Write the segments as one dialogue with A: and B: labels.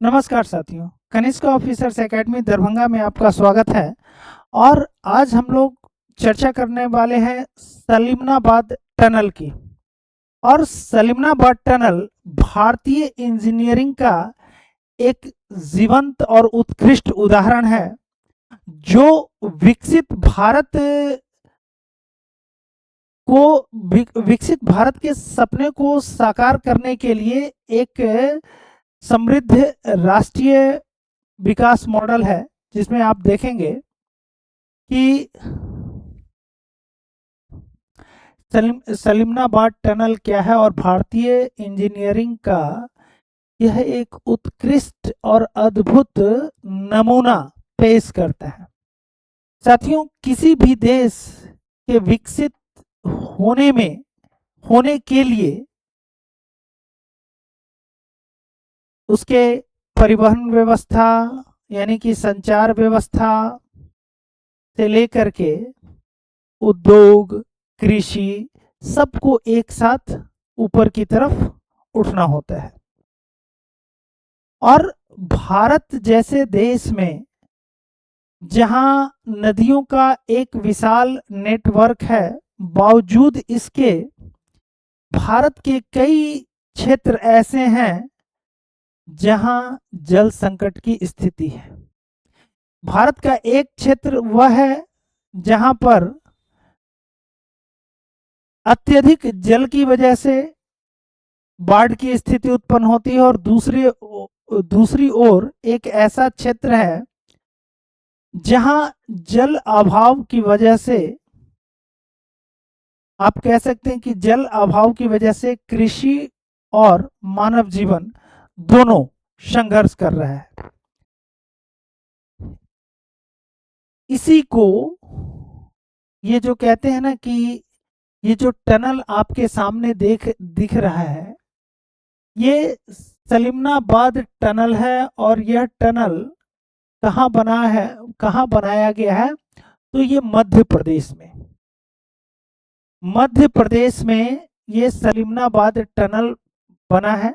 A: नमस्कार साथियों, Kanishka officers academy Darbhanga में आपका स्वागत है। और आज हम लोग चर्चा करने वाले हैं सलीमनाबाद टनल की। और सलीमनाबाद टनल भारतीय इंजीनियरिंग का एक जीवंत और उत्कृष्ट उदाहरण है, जो विकसित भारत विकसित भारत के सपने को साकार करने के लिए एक समृद्ध राष्ट्रीय विकास मॉडल है, जिसमें आप देखेंगे कि सलीमनाबाद टनल क्या है और भारतीय इंजीनियरिंग का यह एक उत्कृष्ट और अद्भुत नमूना पेश करता है। साथियों, किसी भी देश के विकसित होने के लिए उसके परिवहन व्यवस्था यानी कि संचार व्यवस्था से लेकर के उद्योग, कृषि, सबको एक साथ ऊपर की तरफ उठना होता है। और भारत जैसे देश में जहां नदियों का एक विशाल नेटवर्क है, बावजूद इसके भारत के कई क्षेत्र ऐसे हैं जहां जल संकट की स्थिति है। भारत का एक क्षेत्र वह है जहां पर अत्यधिक जल की वजह से बाढ़ की स्थिति उत्पन्न होती है, और दूसरी ओर एक ऐसा क्षेत्र है जहां जल अभाव की वजह से, आप कह सकते हैं कि जल अभाव की वजह से कृषि और मानव जीवन दोनों संघर्ष कर रहा है। इसी को ये जो कहते हैं ना कि ये जो टनल आपके सामने दिख रहा है, ये सलीमनाबाद टनल है। और यह टनल कहाँ बनाया गया है, तो ये मध्य प्रदेश में ये सलीमनाबाद टनल बना है।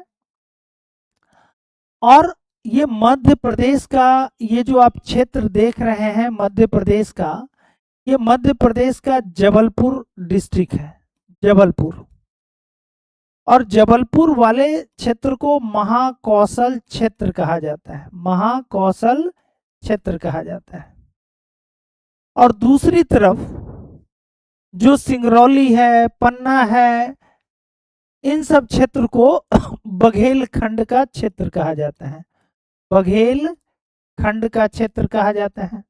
A: और ये मध्य प्रदेश का, ये जो आप क्षेत्र देख रहे हैं मध्य प्रदेश का, ये मध्य प्रदेश का जबलपुर डिस्ट्रिक्ट है, जबलपुर। और जबलपुर वाले क्षेत्र को महाकौशल क्षेत्र कहा जाता है, महाकौशल क्षेत्र कहा जाता है। और दूसरी तरफ जो सिंगरौली है, पन्ना है, इन सब क्षेत्र को बघेल खंड का क्षेत्र कहा जाता है, बघेल खंड का क्षेत्र कहा जाता है।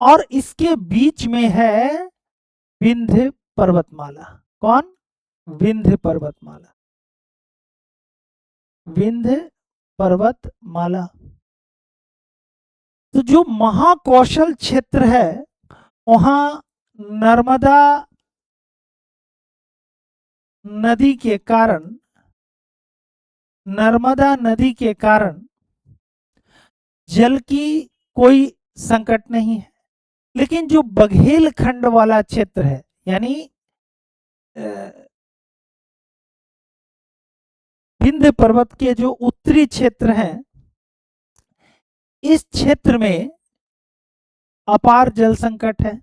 A: और इसके बीच में है विंध्य पर्वतमाला। कौन? विंध्य पर्वतमाला, विंध्य पर्वतमाला। तो जो महाकौशल क्षेत्र है, वहां नर्मदा नदी के कारण जल की कोई संकट नहीं है। लेकिन जो बघेल खंड वाला क्षेत्र है, यानी विंध्य पर्वत के जो उत्तरी क्षेत्र हैं, इस क्षेत्र में अपार जल संकट है,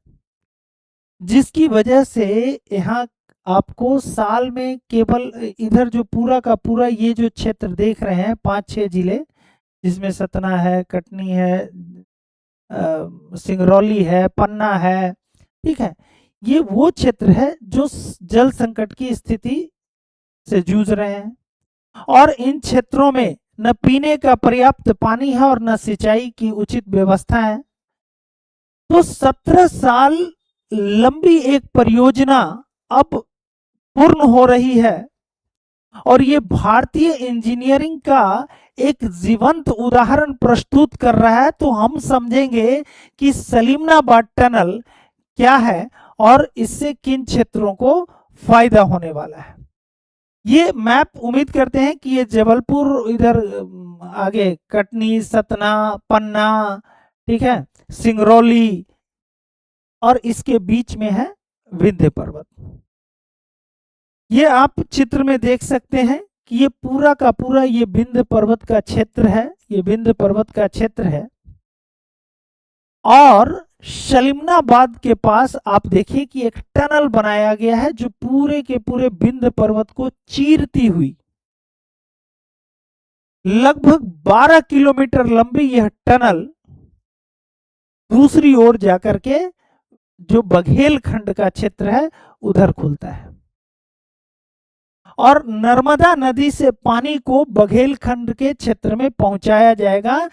A: जिसकी वजह से यहाँ आपको साल में केवल इधर जो पूरा का पूरा ये जो क्षेत्र देख रहे हैं, 5-6 जिले, जिसमें सतना है, कटनी है, सिंगरौली है, पन्ना है, ठीक है, ये वो क्षेत्र है जो जल संकट की स्थिति से जूझ रहे हैं। और इन क्षेत्रों में न पीने का पर्याप्त पानी है और न सिंचाई की उचित व्यवस्था है। तो 17 साल लंबी एक परियोजना अब पूर्ण हो रही है, और ये भारतीय इंजीनियरिंग का एक जीवंत उदाहरण प्रस्तुत कर रहा है। तो हम समझेंगे कि सलीमनाबाद टनल क्या है और इससे किन क्षेत्रों को फायदा होने वाला है। ये मैप उम्मीद करते हैं कि ये जबलपुर, इधर आगे कटनी, सतना, पन्ना, ठीक है, सिंगरौली, और इसके बीच में है विंध्य पर्वत। ये आप चित्र में देख सकते हैं कि ये पूरा का पूरा ये विंध्य पर्वत का क्षेत्र है, ये विंध्य पर्वत का क्षेत्र है। और सलिमनाबाद के पास आप देखिए कि एक टनल बनाया गया है जो पूरे के पूरे विंध्य पर्वत को चीरती हुई लगभग 12 किलोमीटर लंबी यह टनल दूसरी ओर जाकर के जो बघेलखंड का क्षेत्र है उधर खुलता है और नर्मदा नदी से पानी को बघेलखंड के क्षेत्र में पहुंचाया जाएगा,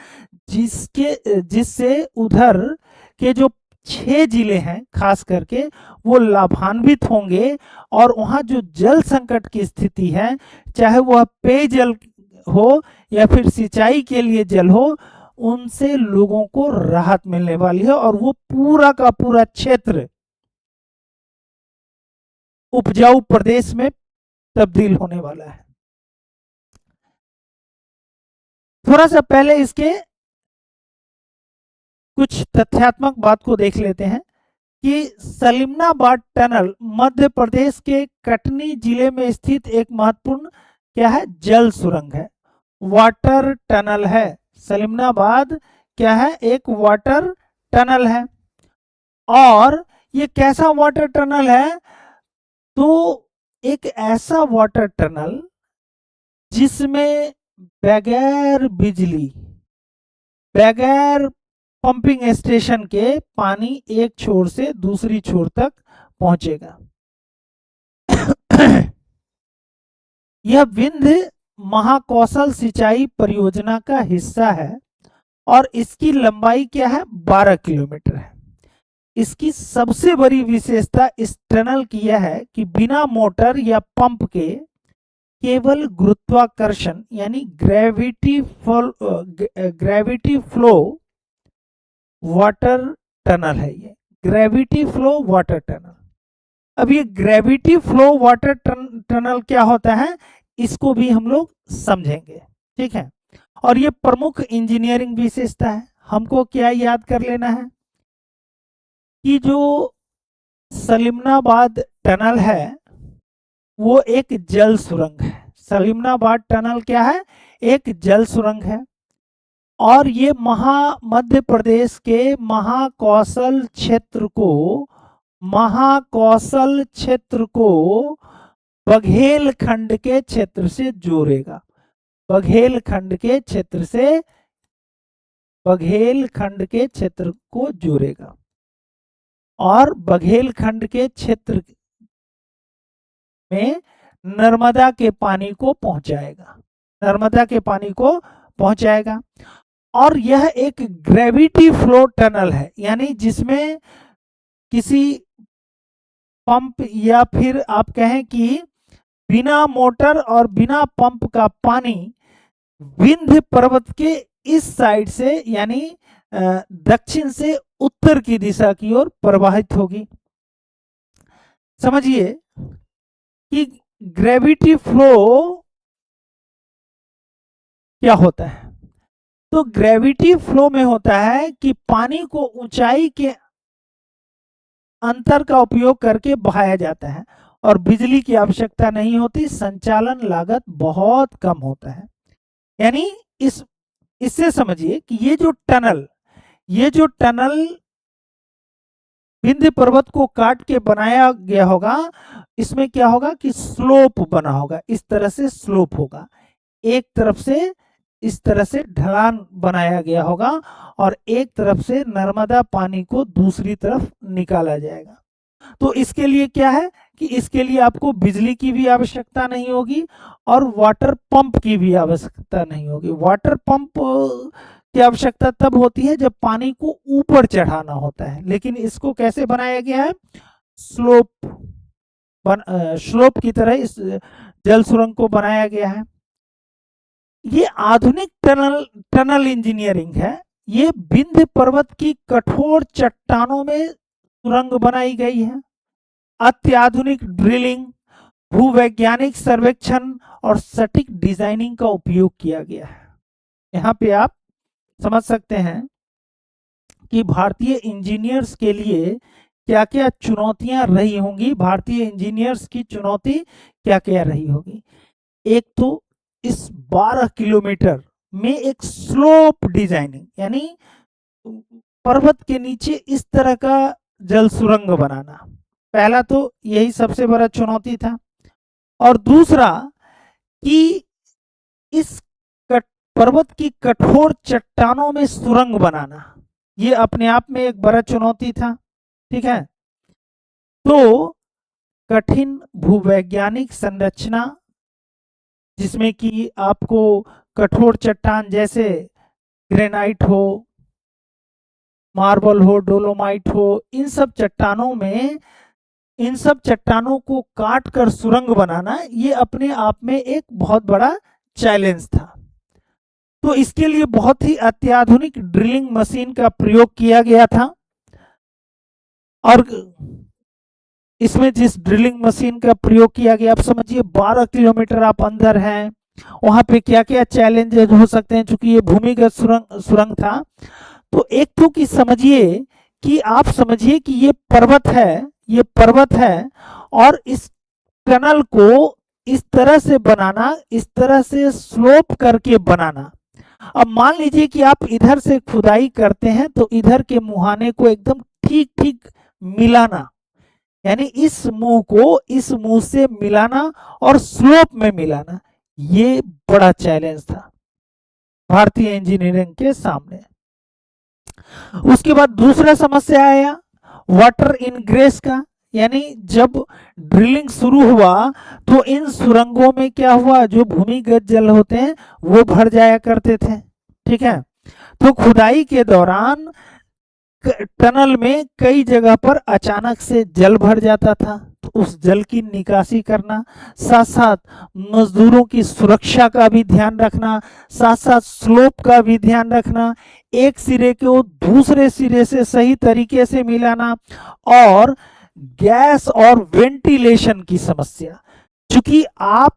A: जिससे उधर के जो 6 जिले हैं खास करके वो लाभान्वित होंगे और वहां जो जल संकट की स्थिति है, चाहे वह पेयजल हो या फिर सिंचाई के लिए जल हो, उनसे लोगों को राहत मिलने वाली है और वो पूरा का पूरा क्षेत्र उपजाऊ प्रदेश में तब्दील होने वाला है। थोड़ा सा पहले इसके कुछ तथ्यात्मक बात को देख लेते हैं कि सलिमनाबाद टनल मध्य प्रदेश के कटनी जिले में स्थित एक महत्वपूर्ण क्या है, जल सुरंग है, वाटर टनल है। सलिमनाबाद क्या है, एक वाटर टनल है। और ये कैसा वाटर टनल है, तो एक ऐसा वाटर टनल जिसमें बगैर बिजली, बगैर पंपिंग स्टेशन के पानी एक छोर से दूसरी छोर तक पहुंचेगा। यह विंध्य महाकौशल सिंचाई परियोजना का हिस्सा है और इसकी लंबाई क्या है, 12 किलोमीटर है। इसकी सबसे बड़ी विशेषता इस टनल की यह है कि बिना मोटर या पंप के केवल गुरुत्वाकर्षण यानी ग्रेविटी फ्लो वाटर टनल है, ये ग्रेविटी फ्लो वाटर टनल। अब ये ग्रेविटी फ्लो वाटर टनल क्या होता है, इसको भी हम लोग समझेंगे, ठीक है। और ये प्रमुख इंजीनियरिंग विशेषता है। हमको क्या याद कर लेना है कि जो सलिमनाबाद टनल है वो एक जल सुरंग है। सलिमनाबाद टनल क्या है, एक जल सुरंग है और ये मध्य प्रदेश के महाकौशल क्षेत्र को बघेलखंड के क्षेत्र से जोड़ेगा, बघेलखंड के क्षेत्र को जोड़ेगा और बघेलखंड के क्षेत्र में नर्मदा के पानी को पहुंचाएगा। और यह एक ग्रेविटी फ्लो टनल है, यानी जिसमें किसी पंप या फिर आप कहें कि बिना मोटर और बिना पंप का पानी विंध्य पर्वत के इस साइड से यानी दक्षिण से उत्तर की दिशा की ओर प्रवाहित होगी। समझिए कि ग्रेविटी फ्लो क्या होता है। तो ग्रेविटी फ्लो में होता है कि पानी को ऊंचाई के अंतर का उपयोग करके बहाया जाता है और बिजली की आवश्यकता नहीं होती, संचालन लागत बहुत कम होता है। यानी इससे समझिए कि ये जो टनल विंध्य पर्वत को काट के बनाया गया होगा, इसमें क्या होगा कि स्लोप बना होगा, इस तरह से स्लोप होगा, एक तरफ से इस तरह से ढलान बनाया गया होगा और एक तरफ से नर्मदा पानी को दूसरी तरफ निकाला जाएगा। तो इसके लिए क्या है कि इसके लिए आपको बिजली की भी आवश्यकता नहीं होगी और वाटर पंप की भी आवश्यकता नहीं होगी। वाटर पंप की आवश्यकता तब होती है जब पानी को ऊपर चढ़ाना होता है, लेकिन इसको कैसे बनाया गया है, स्लोप की तरह इस जल सुरंग को बनाया गया है। ये आधुनिक टनल इंजीनियरिंग है। ये विंध्य पर्वत की कठोर चट्टानों में सुरंग बनाई गई है। अत्याधुनिक ड्रिलिंग, भूवैज्ञानिक सर्वेक्षण और सटीक डिजाइनिंग का उपयोग किया गया है। यहाँ पे आप समझ सकते हैं कि भारतीय इंजीनियर्स के लिए क्या क्या चुनौतियां रही होंगी, भारतीय इंजीनियर्स की चुनौती क्या क्या रही होगी। एक तो इस 12 किलोमीटर में एक स्लोप डिजाइनिंग, यानी पर्वत के नीचे इस तरह का जल सुरंग बनाना, पहला तो यही सबसे बड़ा चुनौती था। और दूसरा कि इस पर्वत की कठोर चट्टानों में सुरंग बनाना, ये अपने आप में एक बड़ा चुनौती था। ठीक है, तो कठिन भूवैज्ञानिक संरचना, जिसमें कि आपको कठोर चट्टान जैसे ग्रेनाइट हो, मार्बल हो, डोलोमाइट हो, इन सब चट्टानों में, इन सब चट्टानों को काट कर सुरंग बनाना, ये अपने आप में एक बहुत बड़ा चैलेंज था। तो इसके लिए बहुत ही अत्याधुनिक ड्रिलिंग मशीन का प्रयोग किया गया था। और इसमें जिस ड्रिलिंग मशीन का प्रयोग किया गया, आप समझिए 12 किलोमीटर आप अंदर हैं, वहां पे क्या क्या चैलेंजेस हो सकते हैं, चूंकि ये भूमिगत सुरंग था। तो एक तो कि समझिए कि आप समझिए कि ये पर्वत है, ये पर्वत है, और इस टनल को इस तरह से बनाना, इस तरह से स्लोप करके बनाना। अब मान लीजिए कि आप इधर से खुदाई करते हैं तो इधर के मुहाने को एकदम ठीक ठीक मिलाना, यानी इस मुंह को इस मुंह से मिलाना और स्लोप में मिलाना, ये बड़ा चैलेंज था भारतीय इंजीनियरिंग के सामने। उसके बाद दूसरा समस्या आया वाटर इनग्रेस का, यानी जब ड्रिलिंग शुरू हुआ तो इन सुरंगों में क्या हुआ, जो भूमिगत जल होते हैं वो भर जाया करते थे। ठीक है, तो खुदाई के दौरान टनल में कई जगह पर अचानक से जल भर जाता था, तो उस जल की निकासी करना, साथ साथ मजदूरों की सुरक्षा का भी ध्यान रखना, साथ साथ स्लोप का भी ध्यान रखना, एक सिरे को दूसरे सिरे से सही तरीके से मिलाना, और गैस और वेंटिलेशन की समस्या, क्योंकि आप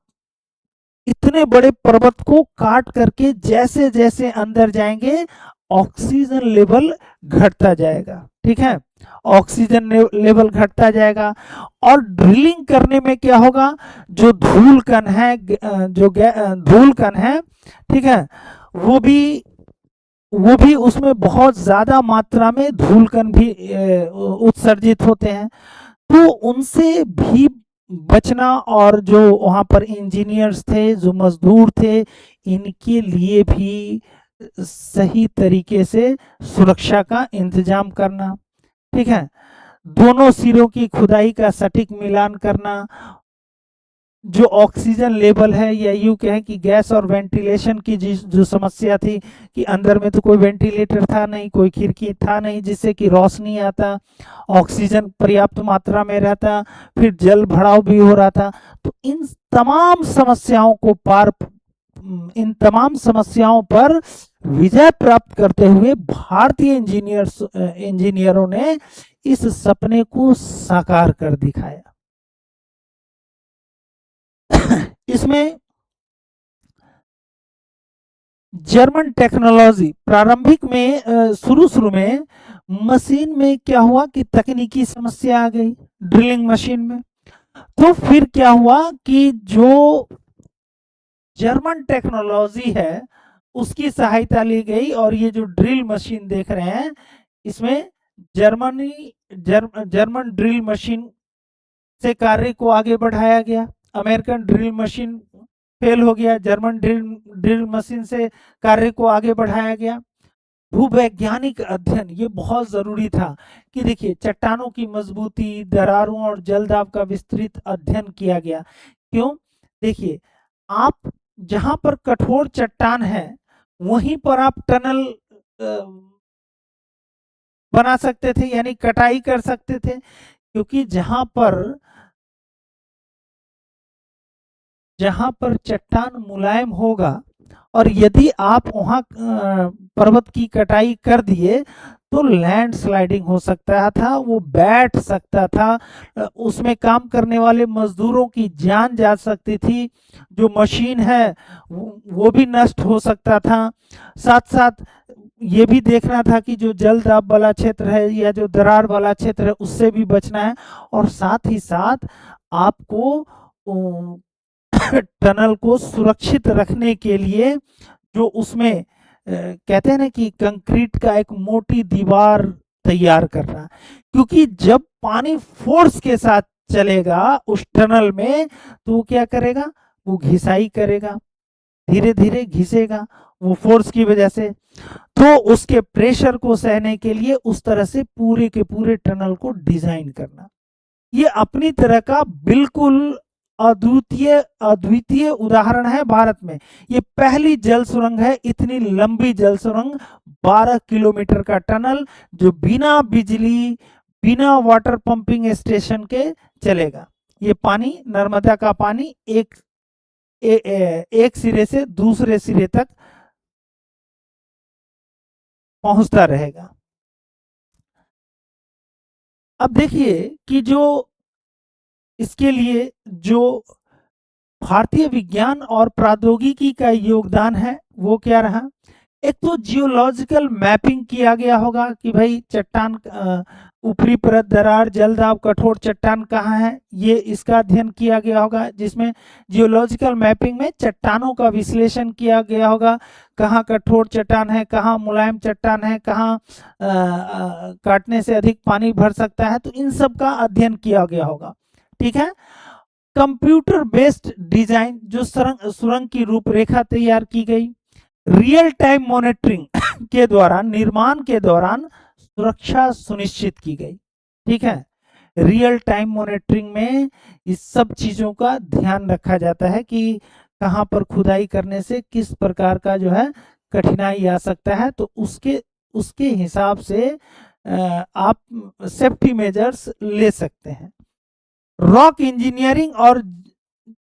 A: इतने बड़े पर्वत को काट करके जैसे जैसे अंदर जाएंगे ऑक्सीजन लेवल घटता जाएगा। ठीक है, ऑक्सीजन लेवल घटता जाएगा, और ड्रिलिंग करने में क्या होगा, जो धूल कण है, जो धूल कण है, ठीक है, वो भी उसमें बहुत ज्यादा मात्रा में धूल कण भी उत्सर्जित होते हैं, तो उनसे भी बचना, और जो वहां पर इंजीनियर्स थे, जो मजदूर थे, इनके लिए भी सही तरीके से सुरक्षा का इंतजाम करना। ठीक है, दोनों सिरों की खुदाई का सटीक मिलान करना, जो ऑक्सीजन लेवल है, या यूं कहें कि गैस और वेंटिलेशन की जो समस्या थी कि अंदर में तो कोई वेंटिलेटर था नहीं, कोई खिड़की था नहीं जिससे कि रोशनी आता, ऑक्सीजन पर्याप्त मात्रा में रहता, फिर जल भराव भी हो रहा था। तो इन तमाम समस्याओं को इन तमाम समस्याओं पर विजय प्राप्त करते हुए भारतीय इंजीनियरों ने इस सपने को साकार कर दिखाया। इसमें जर्मन टेक्नोलॉजी, प्रारंभिक में शुरू में मशीन में क्या हुआ कि तकनीकी समस्या आ गई ड्रिलिंग मशीन में, तो फिर क्या हुआ कि जो जर्मन टेक्नोलॉजी है उसकी सहायता ली गई, और ये जो ड्रिल मशीन देख रहे हैं इसमें जर्मन ड्रिल मशीन से कार्य को आगे बढ़ाया गया। अमेरिकन ड्रिल मशीन फेल हो गया, जर्मन ड्रिल मशीन से कार्य को आगे बढ़ाया गया। भूवैज्ञानिक अध्ययन ये बहुत जरूरी था कि देखिए चट्टानों की मजबूती, दरारों और जलदाब का विस्तृत अध्ययन किया गया। क्यों, देखिए आप जहां पर कठोर चट्टान है वहीं पर आप टनल बना सकते थे, यानी कटाई कर सकते थे, क्योंकि जहां पर चट्टान मुलायम होगा और यदि आप वहां पर्वत की कटाई कर दिए तो लैंड स्लाइडिंग हो सकता था, वो बैठ सकता था, उसमें काम करने वाले मजदूरों की जान जा सकती थी, जो मशीन है वो भी नष्ट हो सकता था। साथ साथ ये भी देखना था कि जो जल दाब वाला क्षेत्र है या जो दरार वाला क्षेत्र है उससे भी बचना है, और साथ ही साथ आपको टनल को सुरक्षित रखने के लिए जो उसमें कहते हैं ना कि कंक्रीट का एक मोटी दीवार तैयार करना, क्योंकि जब पानी फोर्स के साथ चलेगा उस टनल में तो वो क्या करेगा, वो घिसाई करेगा, धीरे धीरे घिसेगा वो फोर्स की वजह से। तो उसके प्रेशर को सहने के लिए उस तरह से पूरे के पूरे टनल को डिजाइन करना, ये अपनी तरह का बिल्कुल अद्वितीय अद्वितीय उदाहरण है भारत में। ये पहली जल सुरंग है, इतनी लंबी जल सुरंग, 12 किलोमीटर का टनल जो बिना बिजली बिना वाटर पंपिंग स्टेशन के चलेगा। ये पानी नर्मदा का पानी एक सिरे से दूसरे सिरे तक पहुंचता रहेगा। अब देखिए कि जो इसके लिए जो भारतीय विज्ञान और प्रौद्योगिकी का योगदान है वो क्या रहा। एक तो जियोलॉजिकल मैपिंग किया गया होगा कि भाई चट्टान ऊपरी परत, दरार, जलदाब, कठोर चट्टान कहाँ है, ये इसका अध्ययन किया गया होगा, जिसमें जियोलॉजिकल मैपिंग में चट्टानों का विश्लेषण किया गया होगा, कहाँ कठोर चट्टान है, कहाँ मुलायम चट्टान है, कहाँ काटने से अधिक पानी भर सकता है, तो इन सब का अध्ययन किया गया होगा। ठीक है। कंप्यूटर बेस्ड डिजाइन, जो सुरंग की रूपरेखा तैयार की गई, रियल टाइम मॉनिटरिंग के द्वारा निर्माण के दौरान सुरक्षा सुनिश्चित की गई। ठीक है। रियल टाइम मॉनिटरिंग में इस सब चीजों का ध्यान रखा जाता है कि कहां पर खुदाई करने से किस प्रकार का जो है कठिनाई आ सकता है, तो उसके हिसाब से आप सेफ्टी मेजर्स ले सकते हैं। रॉक इंजीनियरिंग और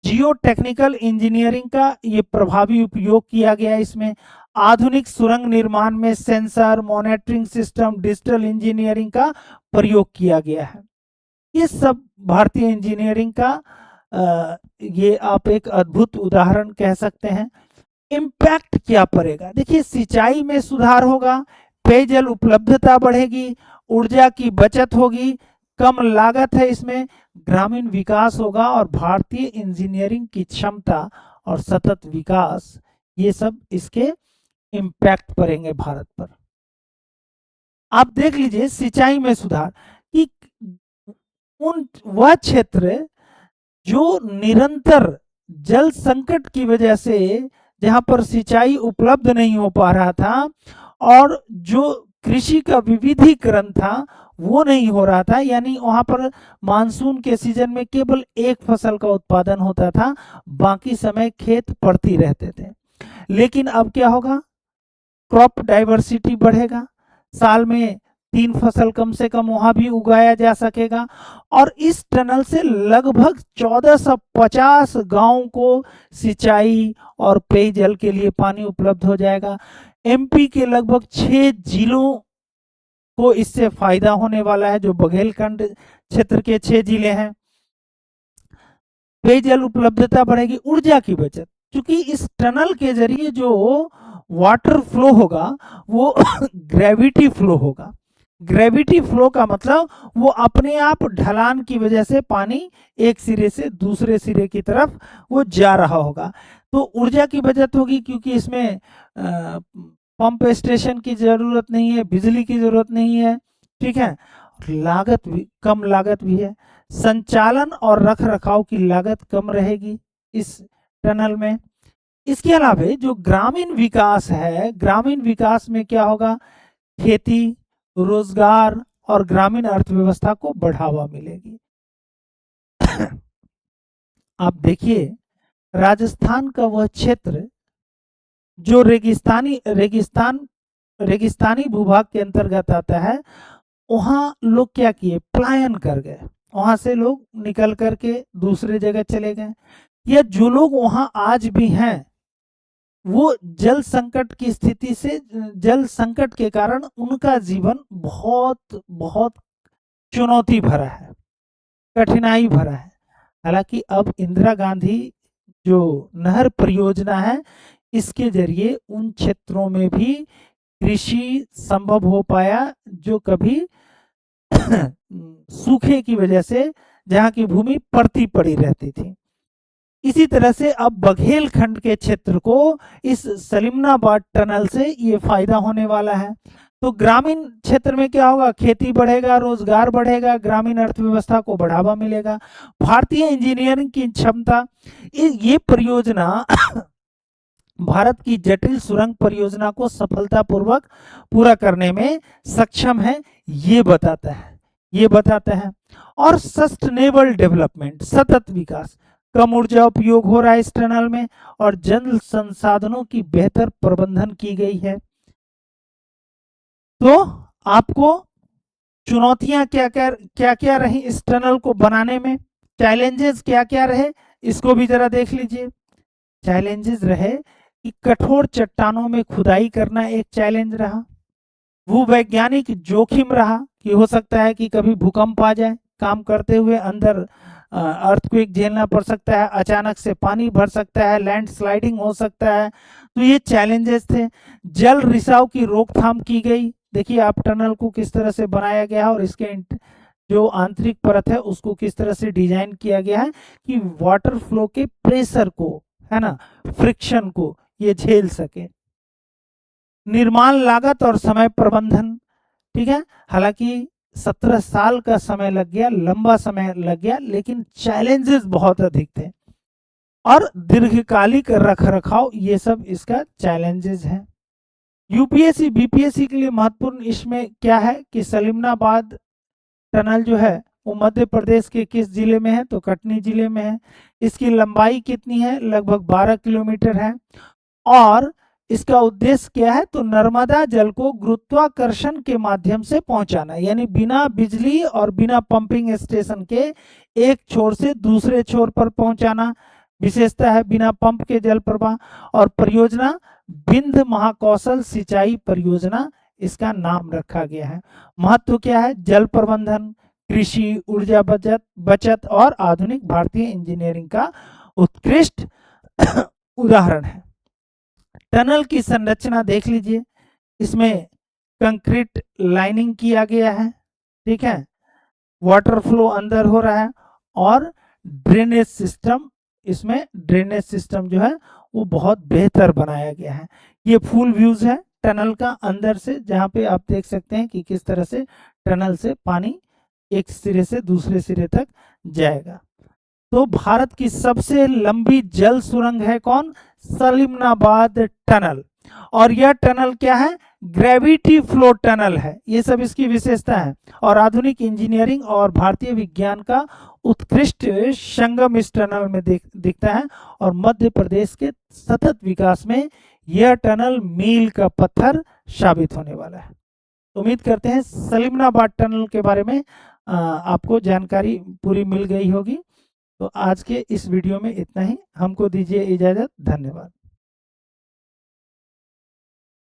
A: जियो टेक्निकल इंजीनियरिंग का ये प्रभावी उपयोग किया गया। इसमें आधुनिक सुरंग निर्माण में sensor, monitoring system, digital engineering का प्रयोग किया गया है। ये सब भारतीय इंजीनियरिंग का ये आप एक अद्भुत उदाहरण कह सकते हैं। इम्पैक्ट क्या पड़ेगा, देखिए सिंचाई में सुधार होगा, पेयजल उपलब्धता बढ़ेगी, ऊर्जा की बचत होगी, कम लागत है इसमें, ग्रामीण विकास होगा और भारतीय इंजीनियरिंग की क्षमता और सतत विकास, ये सब इसके इम्पैक्ट पड़ेंगे भारत पर। आप देख लीजिए सिंचाई में सुधार कि वह क्षेत्र जो निरंतर जल संकट की वजह से जहां पर सिंचाई उपलब्ध नहीं हो पा रहा था और जो कृषि का विविधीकरण था वो नहीं हो रहा था, यानी वहां पर मानसून के सीजन में केवल एक फसल का उत्पादन होता था, बाकी समय खेत पड़ती रहते थे। लेकिन अब क्या होगा, क्रॉप डाइवर्सिटी बढ़ेगा, साल में 3 फसल कम से कम वहां भी उगाया जा सकेगा और इस टनल से लगभग 1450 गांवों को सिंचाई और पेयजल के लिए पानी उपलब्ध हो जाएगा। एमपी के लगभग 6 जिलों को इससे फायदा होने वाला है, जो बघेलखंड क्षेत्र के 6 जिले हैं। पेयजल उपलब्धता बढ़ेगी, ऊर्जा की बचत, क्योंकि इस टनल के जरिए जो वाटर फ्लो होगा वो ग्रेविटी फ्लो होगा। ग्रेविटी फ्लो का मतलब वो अपने आप ढलान की वजह से पानी एक सिरे से दूसरे सिरे की तरफ वो जा रहा होगा, तो ऊर्जा की बचत होगी, क्योंकि इसमें पंप स्टेशन की जरूरत नहीं है, बिजली की जरूरत नहीं है। ठीक है। लागत भी कम, लागत भी है, संचालन और रख रखाव की लागत कम रहेगी इस टनल में। इसके अलावा जो ग्रामीण विकास है, ग्रामीण विकास में क्या होगा, खेती, रोजगार और ग्रामीण अर्थव्यवस्था को बढ़ावा मिलेगी। आप देखिए राजस्थान का वह क्षेत्र जो रेगिस्तानी भूभाग के अंतर्गत आता है, वहां लोग क्या किए, पलायन कर गए, वहां से लोग निकल करके दूसरे जगह चले गए, या जो लोग वहां आज भी हैं वो जल संकट की स्थिति से, जल संकट के कारण उनका जीवन बहुत बहुत चुनौती भरा है, कठिनाई भरा है। हालांकि अब इंदिरा गांधी जो नहर परियोजना है इसके जरिए उन क्षेत्रों में भी कृषि संभव हो पाया जो कभी सूखे की वजह से जहां की भूमि परती पड़ी रहती थी। इसी तरह से अब बघेलखंड के क्षेत्र को इस सलीमनाबाद टनल से ये फायदा होने वाला है। तो ग्रामीण क्षेत्र में क्या होगा, खेती बढ़ेगा, रोजगार बढ़ेगा, ग्रामीण अर्थव्यवस्था को बढ़ावा मिलेगा। भारतीय इंजीनियरिंग की क्षमता, ये परियोजना भारत की जटिल सुरंग परियोजना को सफलतापूर्वक पूरा करने में सक्षम है, ये बताता है। और सस्टेनेबल डेवलपमेंट, सतत विकास, कम ऊर्जा उपयोग हो रहा है इस टनल में, और जल संसाधनों की बेहतर प्रबंधन की गई है। तो आपको चुनौतियां क्या क्या रही इस टनल को बनाने में, चैलेंजेस क्या क्या रहे, इसको भी जरा देख लीजिए। चैलेंजेस रहे कि कठोर चट्टानों में खुदाई करना एक चैलेंज रहा। भूवैज्ञानिक जोखिम रहा कि हो सकता है कि कभी भूकंप आ जाए, काम करते हुए अंदर अर्थक्वेक झेलना पड़ सकता है, अचानक से पानी भर सकता है, लैंडस्लाइडिंग हो सकता है। तो ये चैलेंजेस थे। जल रिसाव की रोकथाम की गई। देखिए आप टनल को किस तरह से बनाया गया है और इसके जो आंतरिक परत है उसको किस तरह से डिजाइन किया गया है कि वाटर फ्लो के प्रेशर को, है ना, फ्रिक्शन को ये झेल सके। निर्माण लागत और समय प्रबंधन, ठीक है, हालांकि 17 साल का समय लग गया, लंबा समय लग गया, लेकिन चैलेंजेस बहुत अधिक थे। और दीर्घकालिक रख रखाव, ये सब इसका चैलेंजेस है। यूपीएससी बीपीएससी के लिए महत्वपूर्ण इसमें क्या है कि सलीमनाबाद टनल जो है वो मध्य प्रदेश के किस जिले में है, तो कटनी जिले में है। इसकी लंबाई कितनी है, लगभग 12 किलोमीटर है। और इसका उद्देश्य क्या है, तो नर्मदा जल को गुरुत्वाकर्षण के माध्यम से पहुंचाना, यानी बिना बिजली और बिना पंपिंग स्टेशन के एक छोर से दूसरे छोर पर पहुंचाना विशेषता है, बिना पंप के जल प्रवाह। और परियोजना बिंद महाकौशल सिंचाई परियोजना इसका नाम रखा गया है। महत्व क्या है, जल प्रबंधन, कृषि, ऊर्जा बचत और आधुनिक भारतीय इंजीनियरिंग का उत्कृष्ट उदाहरण है। टनल की संरचना देख लीजिए, इसमें कंक्रीट लाइनिंग किया गया है, ठीक है, वाटर फ्लो अंदर हो रहा है, और ड्रेनेज सिस्टम, इसमें ड्रेनेज सिस्टम जो है वो बहुत बेहतर बनाया गया है। ये फुल व्यूज है टनल का अंदर से, जहां पे आप देख सकते हैं कि किस तरह से टनल से पानी एक सिरे से दूसरे सिरे तक जाएगा। तो भारत की सबसे लंबी जल सुरंग है कौन, सलीमनाबाद टनल। और यह टनल क्या है, ग्रेविटी फ्लो टनल है। ये सब इसकी विशेषता है। और आधुनिक इंजीनियरिंग और भारतीय विज्ञान का उत्कृष्ट संगम इस टनल में दिखता है। और मध्य प्रदेश के सतत विकास में यह टनल मील का पत्थर साबित होने वाला है। उम्मीद करते हैं सलीमनाबाद टनल के बारे में आपको जानकारी पूरी मिल गई होगी। तो आज के इस वीडियो में इतना ही, हमको दीजिए इजाजत, धन्यवाद।